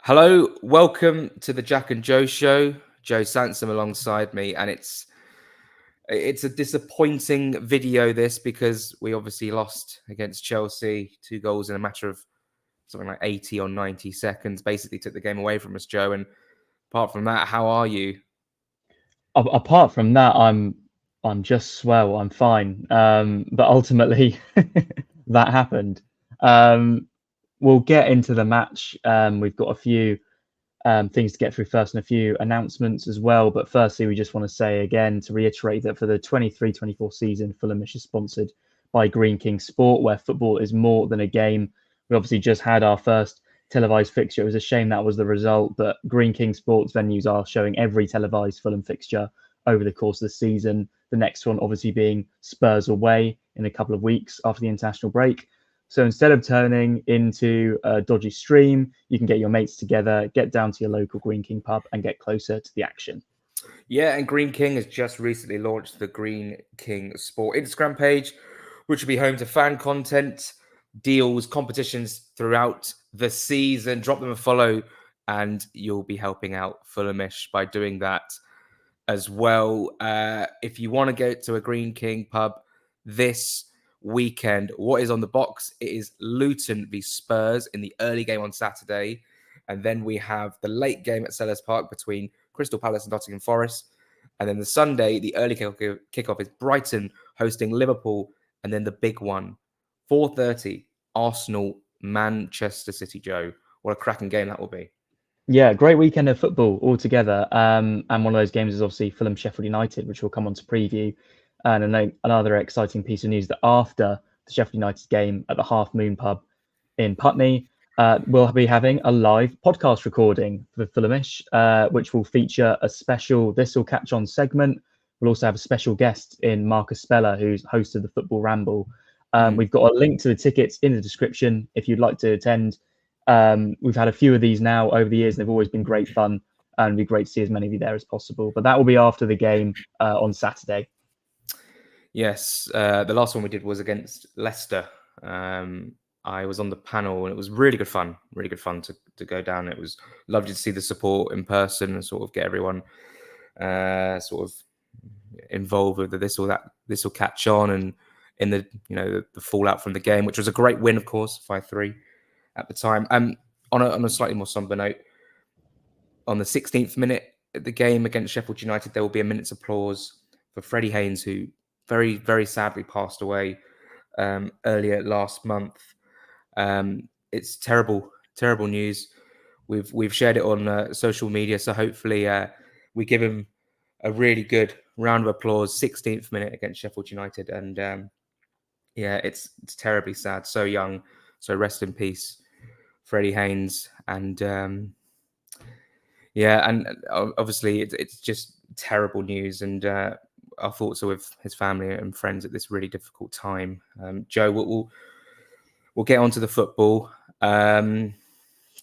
Hello, welcome to the Jack and Joe show. Joe Sansom alongside me, and it's a disappointing video this because we obviously lost against Chelsea, 2 goals in a matter of something like 80 or 90 seconds. Basically took the game away from us, Joe. And apart from that, how are you? Apart from that, I'm just swell. I'm fine. But ultimately, that happened. Um, we'll get into the match. We've got a few things to get through first and a few announcements as well. But firstly, we just want to say again to reiterate that for the 23-24 season, Fulhamish is sponsored by Green King Sport, where football is more than a game. We obviously just had our first televised fixture. It was a shame that was the result, but Green King Sports venues are showing every televised Fulham fixture over the course of the season. The next one obviously being Spurs away in a couple of weeks after the international break. So instead of turning into a dodgy stream, you can get your mates together, get down to your local Green King pub and get closer to the action. Yeah, and Green King has just recently launched the Green King Sport Instagram page, which will be home to fan content, deals, competitions throughout the season. Drop them a follow, and you'll be helping out Fulhamish by doing that as well. If you want to go to a Green King pub this weekend, what is on the box? It is Luton v Spurs in the early game on Saturday. And then we have the late game at Sellers Park between Crystal Palace and Nottingham Forest. And then the Sunday, the early kickoff is Brighton hosting Liverpool. And then the big one, 4:30, Arsenal, Manchester City, Joe. What a cracking game that will be. Yeah, great weekend of football altogether. And one of those games is obviously Fulham Sheffield United, which we'll come on to preview. And another exciting piece of news that after the Sheffield United game at the Half Moon pub in Putney, we'll be having a live podcast recording for Fulhamish, which will feature a special This Will Catch On segment. We'll also have a special guest in Marcus Speller, who's host of the Football Ramble. We've got a link to the tickets in the description if you'd like to attend. We've had a few of these now over the years, and they've always been great fun, and it'd be great to see as many of you there as possible. But that will be after the game on Saturday. Yes, the last one we did was against Leicester. I was on the panel, and it was really good fun. Really good fun to go down. It was lovely to see the support in person and sort of get everyone sort of involved with this or that. This will catch on, and in the the fallout from the game, which was a great win, of course, 5-3 at the time. On a slightly more somber note, on the 16th minute of the game against Sheffield United, there will be a minute's applause for Freddie Haynes, who very, very sadly passed away earlier last month. It's terrible, terrible news. We've shared it on social media, so hopefully we give him a really good round of applause. 16th minute against Sheffield United, and yeah, it's terribly sad. So young, so rest in peace, Freddie Haynes, and yeah, and obviously it's just terrible news, and our thoughts are with his family and friends at this really difficult time. Joe, we'll get on to the football.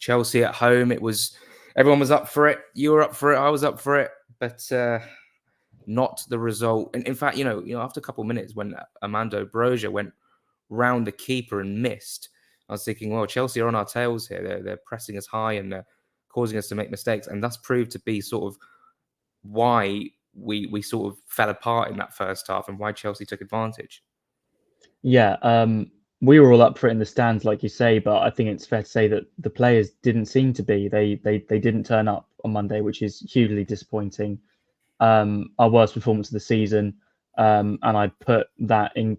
Chelsea at home, everyone was up for it. You were up for it. I was up for it, but not the result. And in fact, after a couple of minutes when Armando Broja went round the keeper and missed, I was thinking, well, Chelsea are on our tails here. They're pressing us high and they're causing us to make mistakes, and that's proved to be sort of why we sort of fell apart in that first half and why Chelsea took advantage. Yeah, we were all up for it in the stands, like you say, but I think it's fair to say that the players didn't seem to be. They didn't turn up on Monday, which is hugely disappointing. Our worst performance of the season, and I put that in.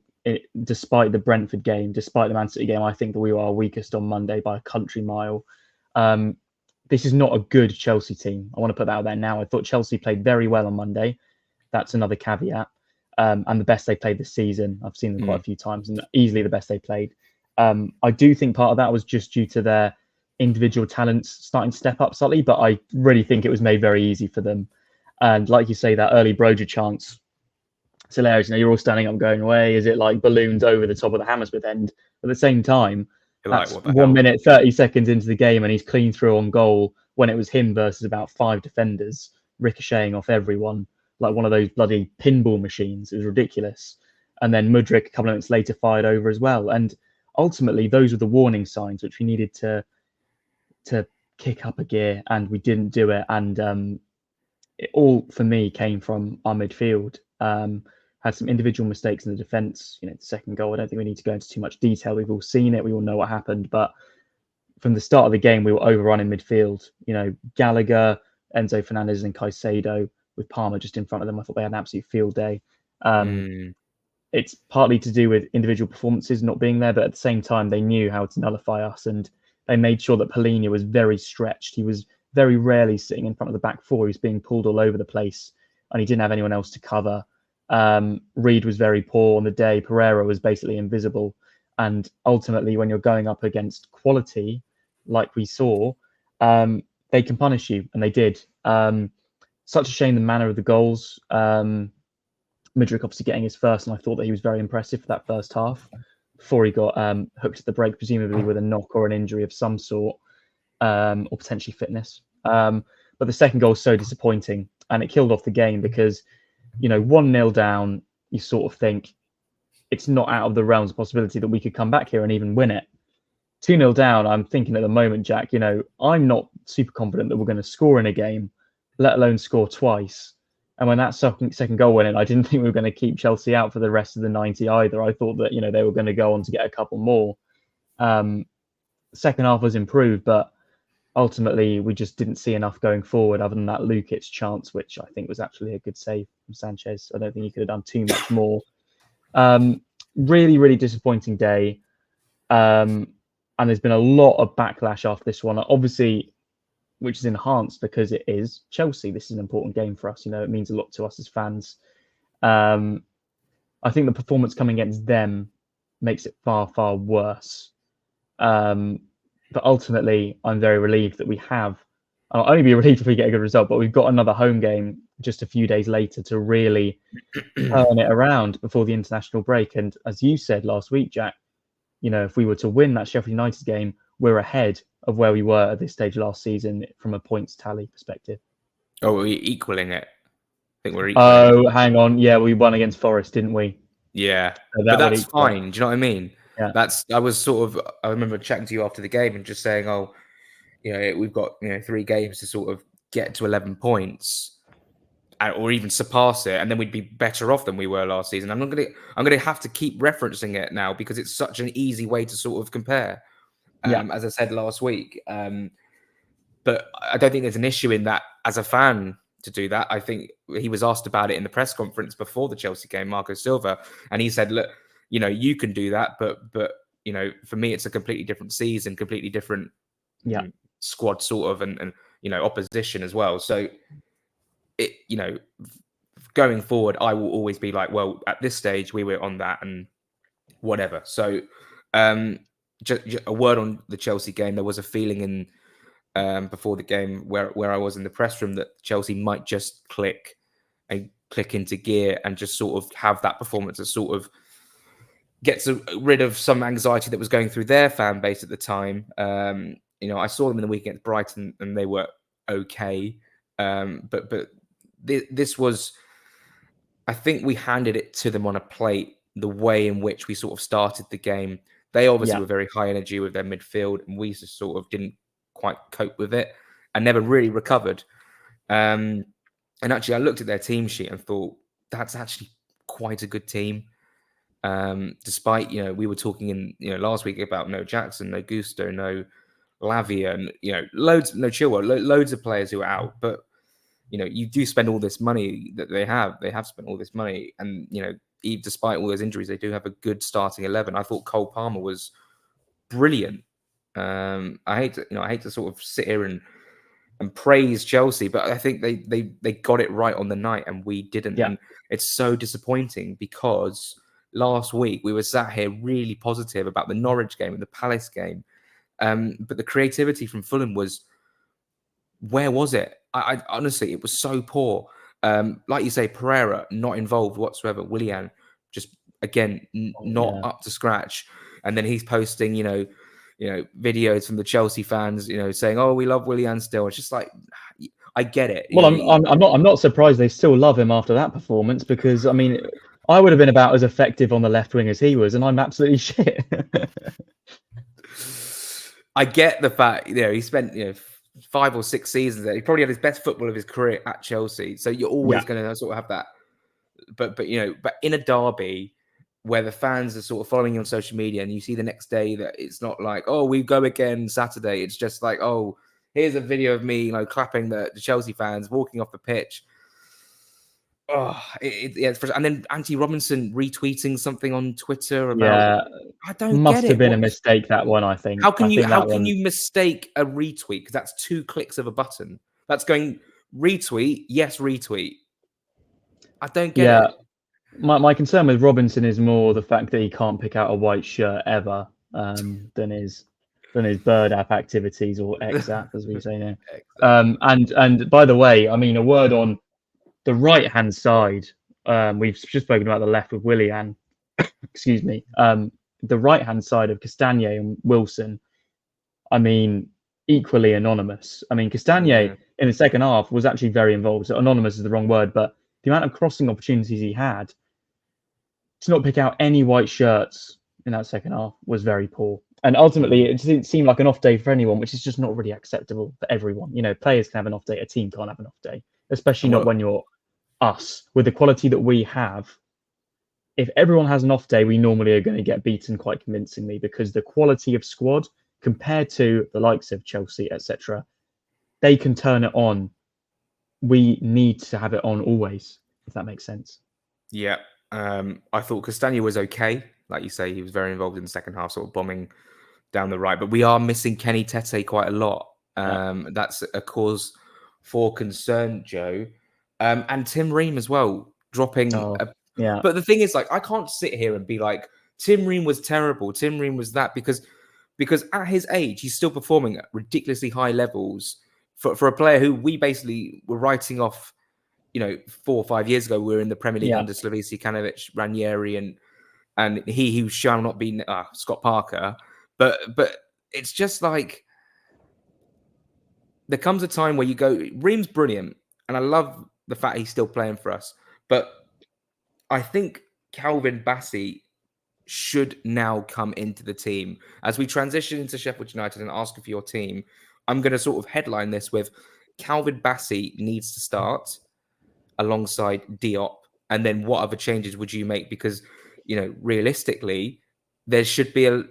Despite the Brentford game, despite the Man City game, I think that we were our weakest on Monday by a country mile. This is not a good Chelsea team. I want to put that out there now. I thought Chelsea played very well on Monday. That's another caveat. And the best they played this season. I've seen them quite a few times, and easily the best they played. I do think part of that was just due to their individual talents starting to step up slightly, but I really think it was made very easy for them. And like you say, that early Broja chance, it's hilarious. You're all standing up going, away. Is it like balloons over the top of the Hammersmith end? At the same time, that's 1 minute, 30 seconds into the game, and he's clean through on goal when it was him versus about 5 defenders, ricocheting off everyone like one of those bloody pinball machines. It was ridiculous. And then Mudryk, a couple of minutes later, fired over as well. And ultimately, those were the warning signs which we needed to kick up a gear, and we didn't do it. And it all for me came from our midfield. Had some individual mistakes in the defence. The second goal, I don't think we need to go into too much detail. We've all seen it. We all know what happened. But from the start of the game, we were overrun in midfield. Gallagher, Enzo Fernandez, and Caicedo with Palmer just in front of them. I thought they had an absolute field day. It's partly to do with individual performances not being there, but at the same time, they knew how to nullify us, and they made sure that Polina was very stretched. He was very rarely sitting in front of the back four. He was being pulled all over the place, and he didn't have anyone else to cover. Reed was very poor on the day. Pereira was basically invisible. And ultimately, when you're going up against quality, like we saw, they can punish you, and they did. Such a shame the manner of the goals. Mudryk obviously getting his first, and I thought that he was very impressive for that first half before he got hooked at the break, presumably with a knock or an injury of some sort, or potentially fitness. But the second goal was so disappointing, and it killed off the game because, 1-0 down, you sort of think it's not out of the realms of possibility that we could come back here and even win it. 2-0 down, I'm thinking at the moment, Jack, I'm not super confident that we're going to score in a game, let alone score twice. And when that second goal went in, I didn't think we were going to keep Chelsea out for the rest of the 90 either. I thought that, they were going to go on to get a couple more. Second half was improved, but ultimately we just didn't see enough going forward other than that Lukic chance, which I think was actually a good save from Sanchez. I don't think he could have done too much more. Really, really disappointing day. And there's been a lot of backlash after this one, obviously, which is enhanced because it is Chelsea. This is an important game for us. It means a lot to us as fans. I think the performance coming against them makes it far, far worse. But ultimately, I'm very relieved that we have. I'll only be relieved if we get a good result, but we've got another home game just a few days later to really turn it around before the international break. And as you said last week, Jack, if we were to win that Sheffield United game, we're ahead of where we were at this stage last season from a points tally perspective. Oh, we're equaling it. I think we're equaling it. Hang on. Yeah, we won against Forest, didn't we? Yeah, so but that's fine. Do you know what I mean? Yeah. I remember chatting to you after the game and just saying, we've got 3 games to sort of get to 11 points, or even surpass it, and then we'd be better off than we were last season. I'm gonna have to keep referencing it now because it's such an easy way to sort of compare. As I said last week, but I don't think there's an issue in that as a fan to do that. I think he was asked about it in the press conference before the Chelsea game, Marco Silva, and he said, "Look, you can do that, but for me, it's a completely different season, completely different squad sort of, and opposition as well. So it, going forward, I will always be like, well, at this stage, we were on that and whatever. So just a word on the Chelsea game. There was a feeling in before the game where I was in the press room that Chelsea might just click into gear and just sort of have that performance that sort of gets rid of some anxiety that was going through their fan base at the time. I saw them in the week against Brighton and they were okay. But this was, I think we handed it to them on a plate, the way in which we sort of started the game. They obviously were very high energy with their midfield, and we just sort of didn't quite cope with it and never really recovered. And actually, I looked at their team sheet and thought, that's actually quite a good team. Despite, we were talking in, last week about no Jackson, no Gusto, no Lavia, and, loads, no Chilwell, loads of players who are out. But, you do spend all this money that they have spent all this money. And, despite all those injuries, they do have a good starting 11. I thought Cole Palmer was brilliant. I hate to sort of sit here and praise Chelsea, but I think they got it right on the night and we didn't. Yeah. And it's so disappointing because last week we were sat here really positive about the Norwich game and the Palace game. But the creativity from Fulham was, where was it? I honestly, it was so poor. Like you say, Pereira not involved whatsoever. Willian just again not up to scratch. And then he's posting, videos from the Chelsea fans, saying, "Oh, we love Willian still." It's just like, I get it. Well, I'm not surprised they still love him after that performance because I mean, I would have been about as effective on the left wing as he was, and I'm absolutely shit. I get the fact, he spent 5 or 6 seasons there. He probably had his best football of his career at Chelsea. So you're always going to sort of have that. But in a derby where the fans are sort of following you on social media, and you see the next day that it's not like, oh, we go again Saturday. It's just like, oh, here's a video of me, clapping the Chelsea fans walking off the pitch. Oh, it's frustrating. And then Anthony Robinson retweeting something on Twitter about. I don't must get have it. been a mistake, that one. I think. How can that you mistake a retweet? Because that's 2 clicks of a button. That's going retweet, yes, retweet. I don't get it. My concern with Robinson is more the fact that he can't pick out a white shirt ever than his bird app activities, or X app as we say now. And by the way, I mean, a word on the right hand side. We've just spoken about the left with Willian. Excuse me. The right hand side of Castagne and Wilson, I mean, equally anonymous. I mean, Castagne in the second half was actually very involved. So anonymous is the wrong word, but the amount of crossing opportunities he had to not pick out any white shirts in that second half was very poor. And ultimately, it didn't seem like an off day for anyone, which is just not really acceptable for everyone. Players can have an off day, a team can't have an off day, especially not when you're us. With the quality that we have, if everyone has an off day, we normally are going to get beaten quite convincingly, because the quality of squad compared to the likes of Chelsea, etc., they can turn it on. We need to have it on always, if that makes sense. Yeah. I thought Castagne was okay. Like you say, he was very involved in the second half, sort of bombing down the right. But we are missing Kenny Tete quite a lot. That's a cause for concern, Joe. And Tim Ream as well, dropping. But the thing is, I can't sit here and be like, Tim Ream was terrible. Tim Ream was that, because at his age, he's still performing at ridiculously high levels for a player who we basically were writing off. 4 or 5 years ago, we were in the Premier League under Slavici, Kanovic, Ranieri, and he who shall not be Scott Parker. But it's just like, there comes a time where you go, Ream's brilliant, and I love the fact he's still playing for us. But I think Calvin Bassey should now come into the team. As we transition into Sheffield United and ask for your team, I'm going to sort of headline this with Calvin Bassey needs to start alongside Diop. And then what other changes would you make? Because, realistically, there should be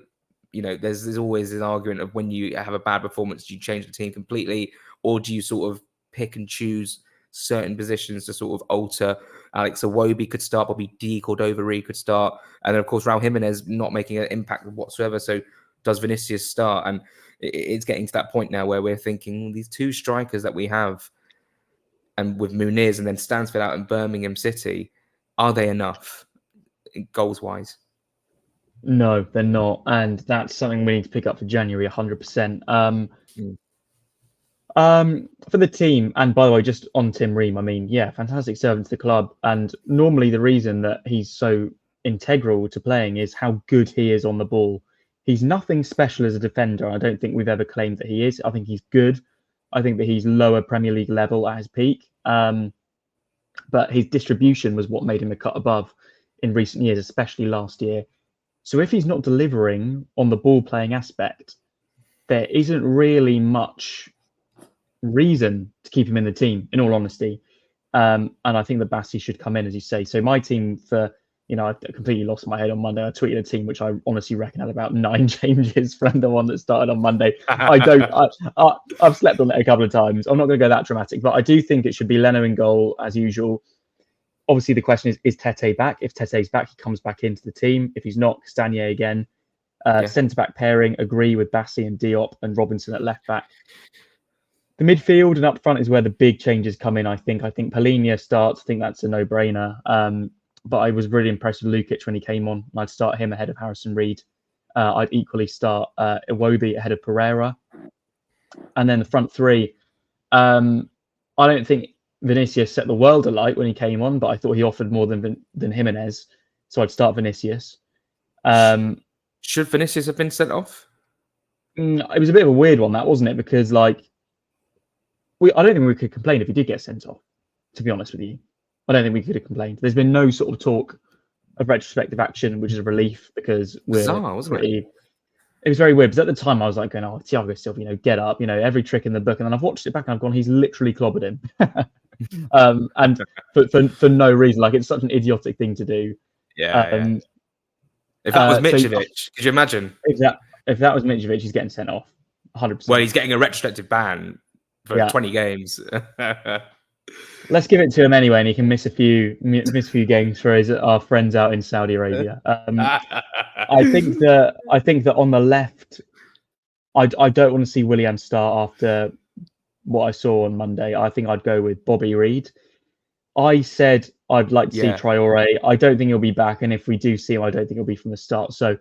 there's always an argument of, when you have a bad performance, do you change the team completely, or do you sort of pick and choose certain positions to sort of alter? Alex Iwobi could start, Bobby D, Cordova-Reid could start, and then of course Raul Jimenez not making an impact whatsoever. So does Vinicius start? And it's getting to that point now where we're thinking, these 2 strikers that we have, and with Muniz and then Stansford out in Birmingham City, are they enough goals wise? No, they're not, and that's something we need to pick up for January 100%. For the team, and by the way, just on Tim Ream, I mean, fantastic servant to the club, and normally the reason that he's so integral to playing is how good he is on the ball. He's nothing special as a defender. I don't think we've ever claimed that he is. I think he's good. I think that he's lower Premier League level at his peak. But his distribution was what made him a cut above in recent years, especially last year. So if he's not delivering on the ball playing aspect, there isn't really much reason to keep him in the team, in all honesty. And I think that Bassey should come in, as you say. So my team for, I completely lost my head on Monday. I tweeted a team which I honestly reckon had about 9 changes from the one that started on Monday. I've slept on it a couple of times. I'm not going to go that dramatic, but I do think it should be Leno in goal as usual. Obviously, the question is Tete back? If Tete's back, he comes back into the team. If he's not, Castagne again. Centre-back pairing, agree with Bassey and Diop, and Robinson at left-back. The midfield and up front is where the big changes come in, I think. I think Palhinha starts. I think that's a no-brainer. But I was really impressed with Lukic when he came on. I'd start him ahead of Harrison Reed. I'd equally start Iwobi ahead of Pereira. And then the front 3. I don't think Vinicius set the world alight when he came on, but I thought he offered more than Jimenez. So I'd start Vinicius. Should Vinicius have been sent off? It was a bit of a weird one, that, wasn't it? Because, I don't think we could complain if he did get sent off, to be honest with you. I don't think we could have complained. There's been no sort of talk of retrospective action, which is a relief, because we're bizarre, wasn't it? It was very weird because at the time I was like going, "Oh, Thiago Silva, get up, every trick in the book." And then I've watched it back and I've gone, "He's literally clobbered him," and for no reason. Like, it's such an idiotic thing to do. Yeah, yeah. Um, If that was so Mitrovic, could you imagine? if that was Mitrovic, he's getting sent off, Well, 100%. he's getting a retrospective ban for Yeah, 20 games. let's give it to him anyway, and he can miss a few games for our friends out in Saudi Arabia. I think that on the left, I don't want to see Willian start after what I saw on Monday. I think I'd go with Bobby Reed. I said I'd like to see Yeah. Traore. I don't think he'll be back, and if we do see him, I don't think he'll be from the start. So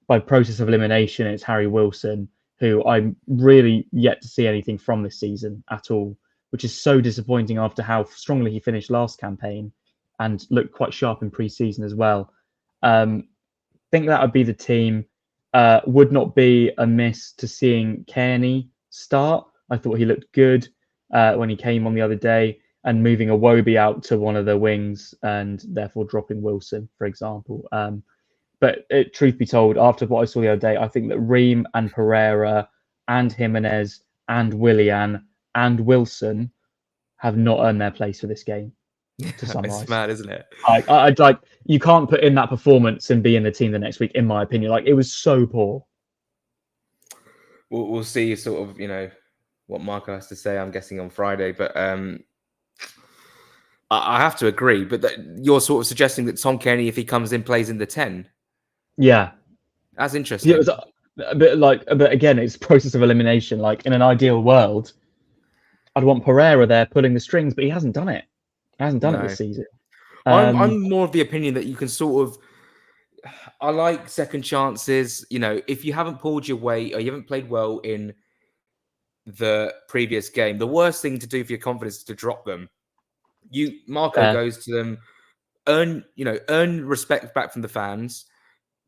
by process of elimination, it's Harry Wilson, who I'm really yet to see anything from this season at all, which is so disappointing after how strongly he finished last campaign and looked quite sharp in pre-season as well. Think that would be the team. Would not be amiss to seeing Kearney start. I thought he looked good when he came on the other day, and moving Iwobi out to one of the wings and therefore dropping Wilson, for example. But truth be told, after what I saw the other day, I think that Ream and Pereira and Jimenez and Willian and Wilson have not earned their place for this game. To It's summarise, mad, isn't it? I'd like, you can't put in that performance and be in the team the next week, in my opinion. Like, it was so poor. We'll see sort of, what Marco has to say, I'm guessing, on Friday. But I have to agree. But you're sort of suggesting that Tom Kenny, if he comes in, plays in the 10. Yeah, That's it interesting. was but again, it's process of elimination. Like, in an ideal world, I'd want Pereira there pulling the strings, but he hasn't done it. He hasn't done it No. this season. I'm more of the opinion that you can sort of, I like second chances. If you haven't pulled your weight or you haven't played well in the previous game, the worst thing to do for your confidence is to drop them. Marco Fair. goes to them, earn respect back from the fans,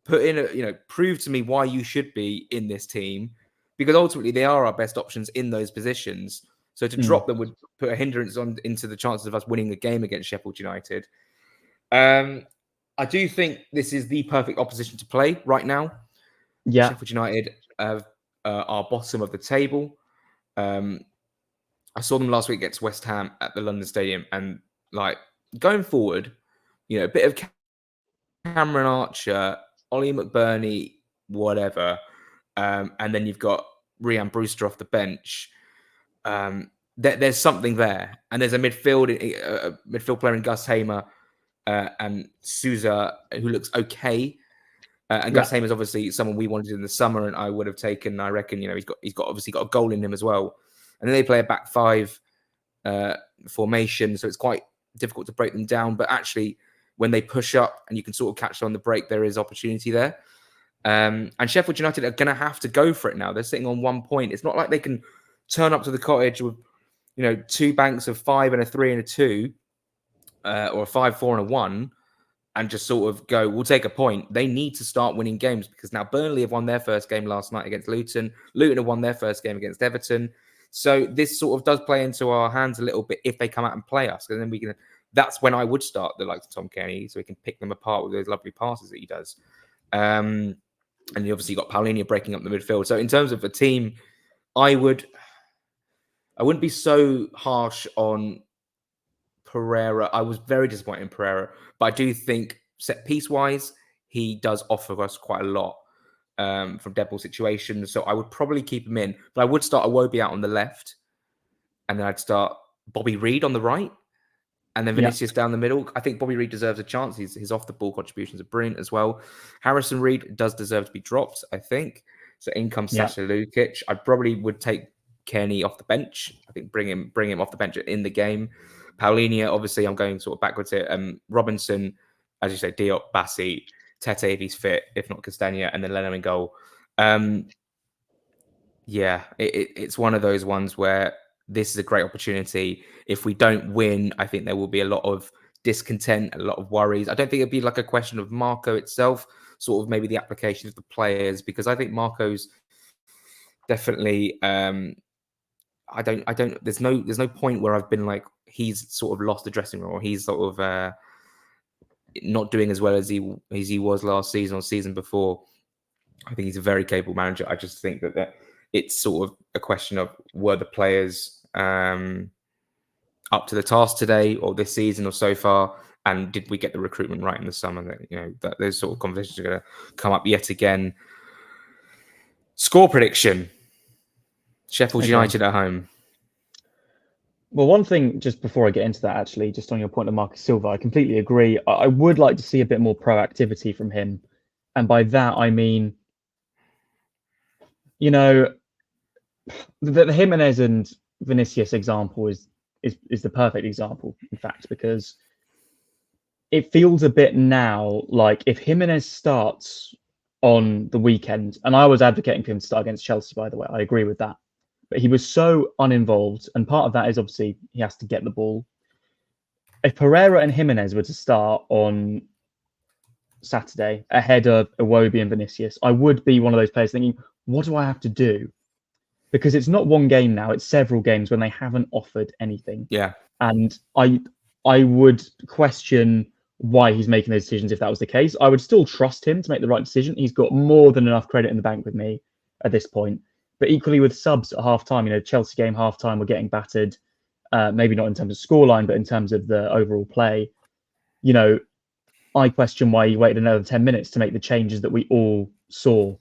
put in prove to me why you should be in this team, because ultimately they are our best options in those positions. So to drop them would put a hindrance into the chances of us winning the game against Sheffield United. I do think this is the perfect opposition to play right now. Yeah, Sheffield United are bottom of the table. I saw them last week against West Ham at the London Stadium, and like going forward, a bit of Cameron Archer, Ollie McBurney, whatever, and then you've got Rhian Brewster off the bench. There's something there, and there's a midfield player in Gus Hamer and Souza who looks okay. And Gus Hamer is obviously someone we wanted in the summer, and I would have taken. I reckon he's got obviously got a goal in him as well. And then they play a back five formation, so it's quite difficult to break them down. But actually, when they push up and you can sort of catch them on the break, there is opportunity there. And Sheffield United are going to have to go for it now. They're sitting on 1 point. It's not like they can turn up to the Cottage with, two banks of 5 and a 3 and a 2, or a 5, 4 and a 1, and just sort of go, we'll take a point. They need to start winning games, because now Burnley have won their first game last night against Luton. Luton have won their first game against Everton. So this sort of does play into our hands a little bit if they come out and play us. And then that's when I would start the likes of Tom Kenny, so we can pick them apart with those lovely passes that he does. And you obviously got Paulinho breaking up the midfield. So in terms of a team, I wouldn't be so harsh on Pereira. I was very disappointed in Pereira, but I do think set piece wise, he does offer us quite a lot from dead ball situations. So I would probably keep him in, but I would start Iwobi out on the left, and then I'd start Bobby Reed on the right, and then Vinicius down the middle. I think Bobby Reed deserves a chance. His off the ball contributions are brilliant as well. Harrison Reed does deserve to be dropped, I think. So in comes Sasha Lukic. I probably would take Kenny off the bench. I think bring him off the bench in the game. Paulinho, obviously, I'm going sort of backwards here. Robinson, as you say, Diop, Bassi, Tete if he's fit, if not Castagna, and then Leno in goal. It's one of those ones where this is a great opportunity. If we don't win, I think there will be a lot of discontent, a lot of worries. I don't think it'd be like a question of Marco itself, sort of maybe the application of the players, because I think Marco's definitely. There's no point where I've been like he's sort of lost the dressing room, or he's sort of not doing as well as he was last season or season before. I think he's a very capable manager. I just think that it's sort of a question of, were the players up to the task today or this season or so far, and did we get the recruitment right in the summer? That those sort of conversations are going to come up yet again. Score prediction: Sheffield United at home. Well, one thing just before I get into that, actually, just on your point of Marcus Silva, I completely agree. I would like to see a bit more proactivity from him, and by that I mean, the Jimenez and Vinicius example is the perfect example, in fact, because it feels a bit now like if Jimenez starts on the weekend, and I was advocating for him to start against Chelsea, by the way, I agree with that. But he was so uninvolved, and part of that is obviously he has to get the ball. If Pereira and Jimenez were to start on Saturday ahead of Iwobi and Vinicius, I would be one of those players thinking, what do I have to do? Because it's not one game now, it's several games when they haven't offered anything. Yeah. And I would question why he's making those decisions if that was the case. I would still trust him to make the right decision. He's got more than enough credit in the bank with me at this point. But equally with subs at half-time, Chelsea game half-time, we're getting battered, maybe not in terms of scoreline, but in terms of the overall play. I question why he waited another 10 minutes to make the changes that we all saw.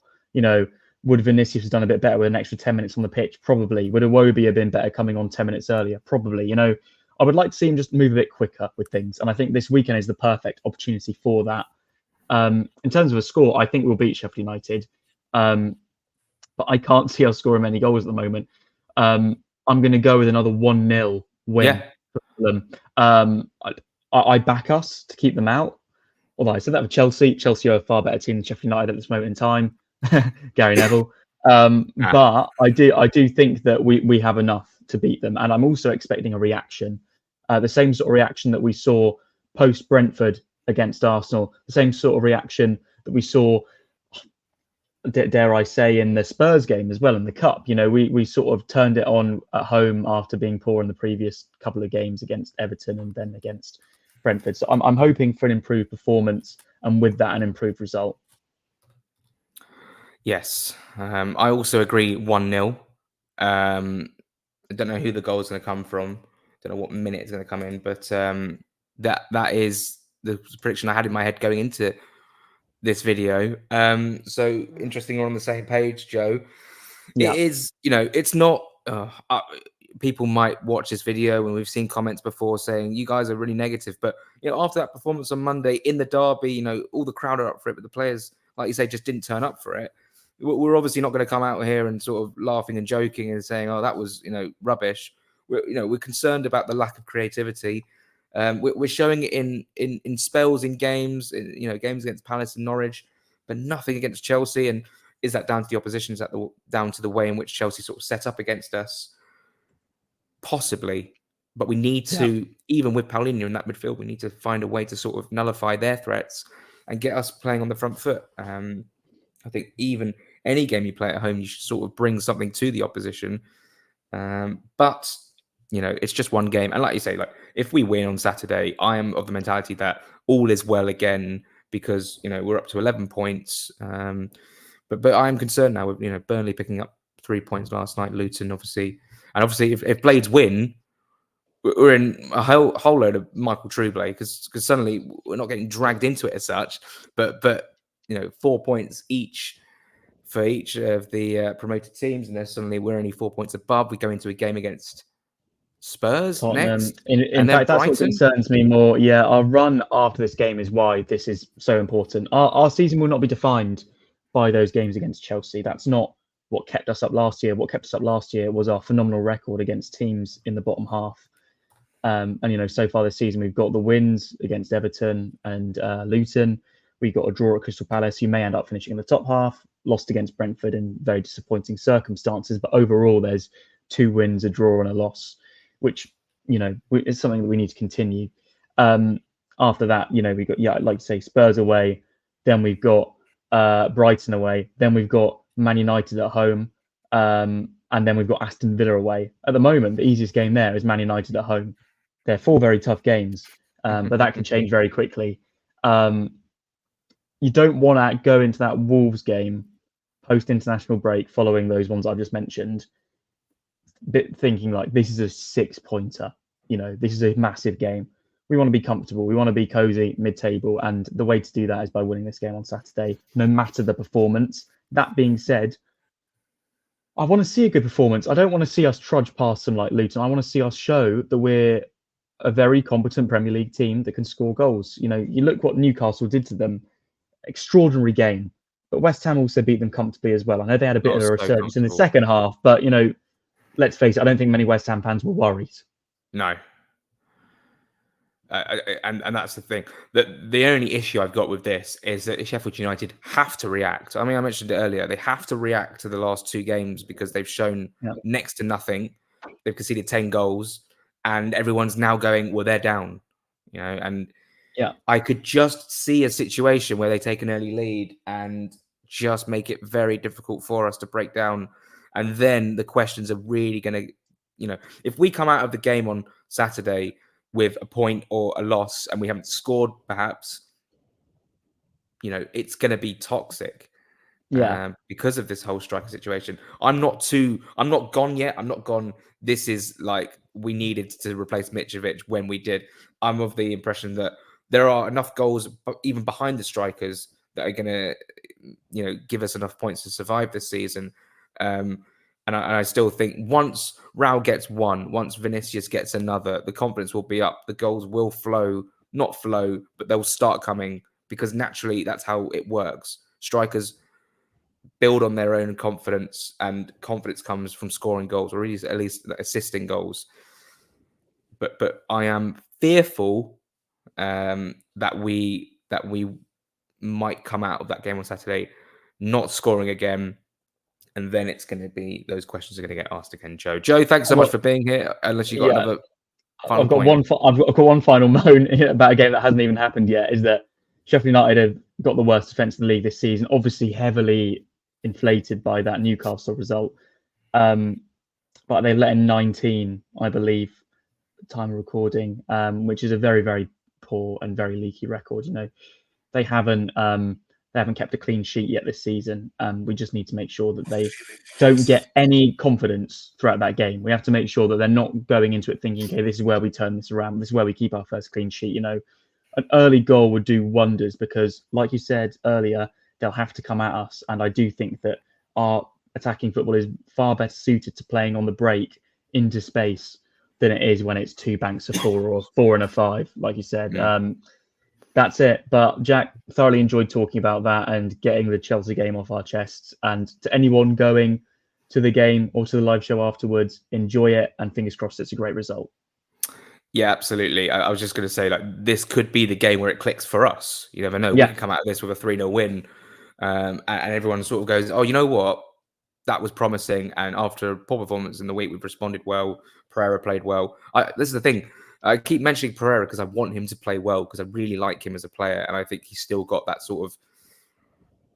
Would Vinicius have done a bit better with an extra 10 minutes on the pitch? Probably. Would Iwobi have been better coming on 10 minutes earlier? Probably. I would like to see him just move a bit quicker with things. And I think this weekend is the perfect opportunity for that. In terms of a score, I think we'll beat Sheffield United. But I can't see us scoring many goals at the moment. I'm going to go with another 1-0 win for them. I back us to keep them out. Although I said that for Chelsea. Chelsea are a far better team than Sheffield United at this moment in time. Gary Neville. But I do think that we have enough to beat them. And I'm also expecting a reaction. The same sort of reaction that we saw post Brentford against Arsenal. The same sort of reaction that we saw, dare I say, in the Spurs game as well in the Cup. We sort of turned it on at home after being poor in the previous couple of games against Everton and then against Brentford. So I'm hoping for an improved performance and with that an improved result. Yes, I also agree 1-0. I don't know who the goal is going to come from. Don't know what minute it's going to come in, but that is the prediction I had in my head going into this video. So interesting, we're on the same page, Joe. Yeah. It is, it's not. People might watch this video, and we've seen comments before saying you guys are really negative. But after that performance on Monday in the derby, all the crowd are up for it, but the players, like you say, just didn't turn up for it. We're obviously not going to come out here and sort of laughing and joking and saying, "Oh, that was rubbish." We're concerned about the lack of creativity. We're showing it in spells in games, games against Palace and Norwich, but nothing against Chelsea. And is that down to the opposition? Is that down to the way in which Chelsea sort of set up against us? Possibly, but we need to, even with Paulinho in that midfield, we need to find a way to sort of nullify their threats and get us playing on the front foot. I think even any game you play at home, you should sort of bring something to the opposition. But it's just one game. And like you say, if we win on Saturday, I am of the mentality that all is well again because, we're up to 11 points. But I'm concerned now with, Burnley picking up 3 points last night, Luton, obviously. And obviously, if Blades win, we're in a whole load of Michael Trublay because suddenly we're not getting dragged into it as such. But 4 points each for each of the promoted teams, and then suddenly we're only 4 points above. We go into a game against Spurs next. In fact, that's what concerns me more. Yeah, our run after this game is why this is so important. Our season will not be defined by those games against Chelsea. That's not what kept us up last year. What kept us up last year was our phenomenal record against teams in the bottom half. And so far this season, we've got the wins against Everton and Luton. We got a draw at Crystal Palace. You may end up finishing in the top half. Lost against Brentford in very disappointing circumstances, but overall, there's 2 wins, a draw, and a loss, which is something that we need to continue. After that, we got like to say Spurs away, then we've got Brighton away, then we've got Man United at home, and then we've got Aston Villa away. At the moment, the easiest game there is Man United at home. They're 4 very tough games, but that can change very quickly. You don't want to go into that Wolves game post-international break following those ones I've just mentioned, thinking like this is a 6-pointer. This is a massive game. We want to be comfortable. We want to be cozy, mid-table, and the way to do that is by winning this game on Saturday, no matter the performance. That being said, I want to see a good performance. I don't want to see us trudge past some like Luton. I want to see us show that we're a very competent Premier League team that can score goals. You look what Newcastle did to them. Extraordinary game. But West Ham also beat them comfortably as well. I know they had a bit Oh, of a so resurgence in the comfortable. second half, but let's face it, I don't think many West Ham fans were worried. No. And that's the thing. That the only issue I've got with this is that Sheffield United have to react. I mean, I mentioned it earlier. They have to react to the last 2 games because they've shown next to nothing. They've conceded 10 goals, and everyone's now going, well, they're down. And I could just see a situation where they take an early lead and just make it very difficult for us to break down. And then the questions are really going to, if we come out of the game on Saturday with a point or a loss and we haven't scored, perhaps, it's going to be toxic. Because of this whole striker situation. I'm not gone yet. I'm not gone. This is like we needed to replace Mitrovic when we did. I'm of the impression that there are enough goals even behind the strikers that are going to, give us enough points to survive this season. And I still think once Raul gets one, once Vinicius gets another, the confidence will be up. The goals will not flow, but they'll start coming because naturally that's how it works. Strikers build on their own confidence, and confidence comes from scoring goals or at least assisting goals. But I am fearful that we might come out of that game on Saturday not scoring again. And then it's going to be those questions are going to get asked again, Joe. Joe, thanks so much for being here. Unless you got another final I've got point. I've got one final moan about a game that hasn't even happened yet. Is that Sheffield United have got the worst defence in the league this season, obviously heavily inflated by that Newcastle result. But they've let in 19, I believe, time of recording, which is a very, very poor and very leaky record. They haven't kept a clean sheet yet this season. We just need to make sure that they don't get any confidence throughout that game. We have to make sure that they're not going into it thinking, okay, this is where we turn this around. This is where we keep our first clean sheet. An early goal would do wonders because, like you said earlier, they'll have to come at us. And I do think that our attacking football is far better suited to playing on the break into space than it is when it's 2 banks of 4 or 4 and a 5, like you said. That's it. But Jack, thoroughly enjoyed talking about that and getting the Chelsea game off our chests. And to anyone going to the game or to the live show afterwards, enjoy it and fingers crossed it's a great result. Yeah, absolutely. I was just going to say, this could be the game where it clicks for us. You never know. We can come out of this with a 3-0 win. And everyone sort of goes, oh, you know what? That was promising. And after a poor performance in the week, we've responded well. Pereira played well. This is the thing. I keep mentioning Pereira because I want him to play well because I really like him as a player. And I think he's still got that sort of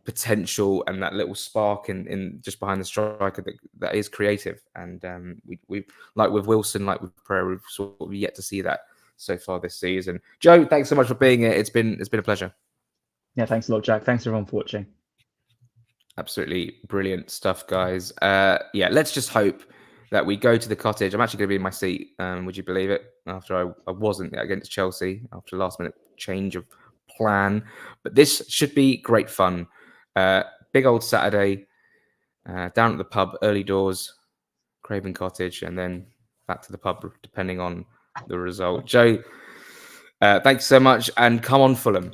potential and that little spark in just behind the striker that is creative. And we like with Wilson, like with Pereira, we've sort of yet to see that so far this season. Joe, thanks so much for being here. It's been a pleasure. Yeah, thanks a lot, Jack. Thanks everyone for watching. Absolutely brilliant stuff, guys. Let's just hope that we go to the cottage. I'm actually going to be in my seat. Would you believe it? After I wasn't against Chelsea after a last minute change of plan. But this should be great fun. Big old Saturday, down at the pub, early doors, Craven Cottage, and then back to the pub, depending on the result. Joe, thanks so much, and come on, Fulham.